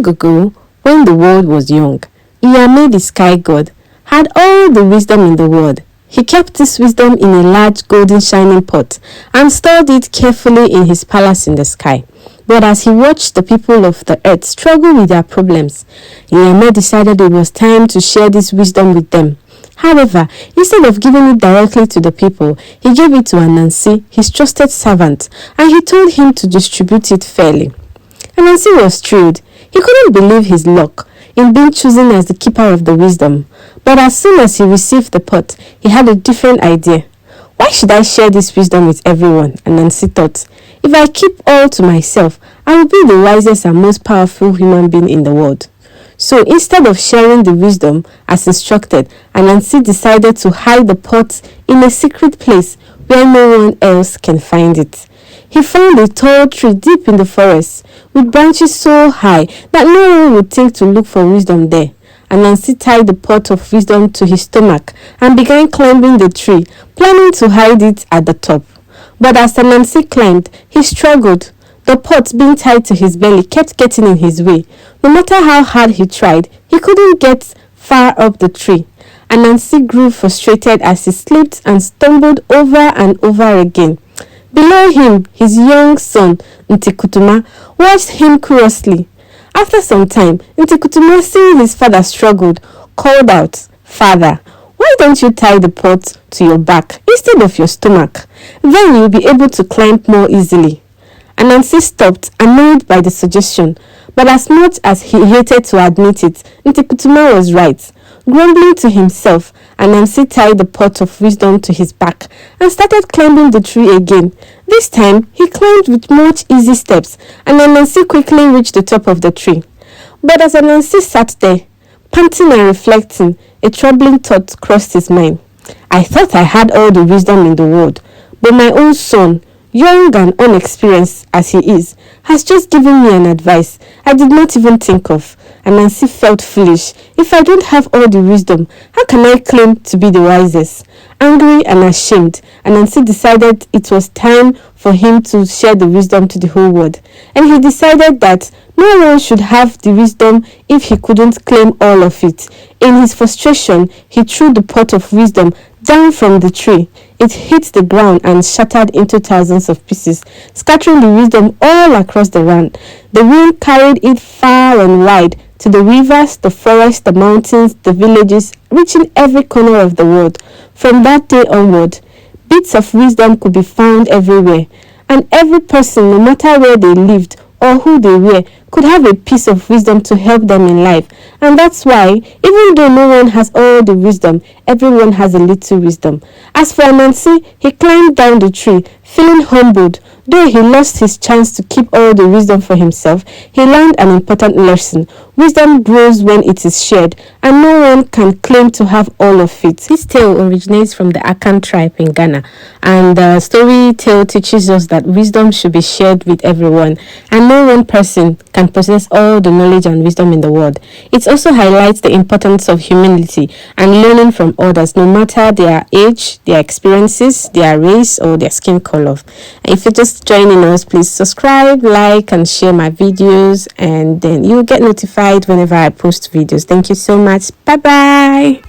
ago, when the world was young, Nyame, the sky god, had all the wisdom in the world. He kept this wisdom in a large golden shining pot and stored it carefully in his palace in the sky. But as he watched the people of the earth struggle with their problems, Nyame decided it was time to share this wisdom with them. However, instead of giving it directly to the people, he gave it to Anansi, his trusted servant, and he told him to distribute it fairly. Anansi was thrilled. He couldn't believe his luck in being chosen as the keeper of the wisdom. But as soon as he received the pot, he had a different idea. Why should I share this wisdom with everyone? Anansi thought. If I keep all to myself, I will be the wisest and most powerful human being in the world. So instead of sharing the wisdom as instructed, Anansi decided to hide the pot in a secret place where no one else can find it. He found a tall tree deep in the forest with branches so high that no one would think to look for wisdom there. Anansi tied the pot of wisdom to his stomach and began climbing the tree, planning to hide it at the top. But as Anansi climbed, he struggled. The pot being tied to his belly kept getting in his way. No matter how hard he tried, he couldn't get far up the tree. Anansi grew frustrated as he slipped and stumbled over and over again. Below him, his young son, Ntikutuma, watched him curiously. After some time, Ntikutuma, seeing his father struggled, called out, "Father, why don't you tie the pot to your back instead of your stomach? Then you'll be able to climb more easily." Anansi stopped, annoyed by the suggestion, but as much as he hated to admit it, Ntikutuma was right. Grumbling to himself, Anansi tied the pot of wisdom to his back and started climbing the tree again. This time, he climbed with much easy steps, and Anansi quickly reached the top of the tree. But as Anansi sat there, panting and reflecting, a troubling thought crossed his mind. I thought I had all the wisdom in the world, but my own son, young and unexperienced as he is, has just given me an advice I did not even think of. Anansi felt foolish. If I don't have all the wisdom, how can I claim to be the wisest? Angry and ashamed, Anansi decided it was time for him to share the wisdom to the whole world. And he decided that no one should have the wisdom if he couldn't claim all of it. In his frustration, he threw the pot of wisdom down from the tree. It hit the ground and shattered into thousands of pieces, scattering the wisdom all across the land. The wind carried it far and wide, to the rivers, the forests, the mountains, the villages, reaching every corner of the world. From that day onward, bits of wisdom could be found everywhere, and every person, no matter where they lived or who they were, could have a piece of wisdom to help them in life. And that's why, even though no one has all the wisdom, everyone has a little wisdom. As for Anansi, he climbed down the tree, feeling humbled. Though he lost his chance to keep all the wisdom for himself, he learned an important lesson. Wisdom grows when it is shared, and no one can claim to have all of it. This tale originates from the Akan tribe in Ghana, and the story tale teaches us that wisdom should be shared with everyone, and no one person can possess all the knowledge and wisdom in the world. It also highlights the importance of humility and learning from others, no matter their age, their experiences, their race, or their skin color. If you're just joining us, please subscribe, like, and share my videos, and then you'll get notified whenever I post videos. Thank you so much. Bye bye.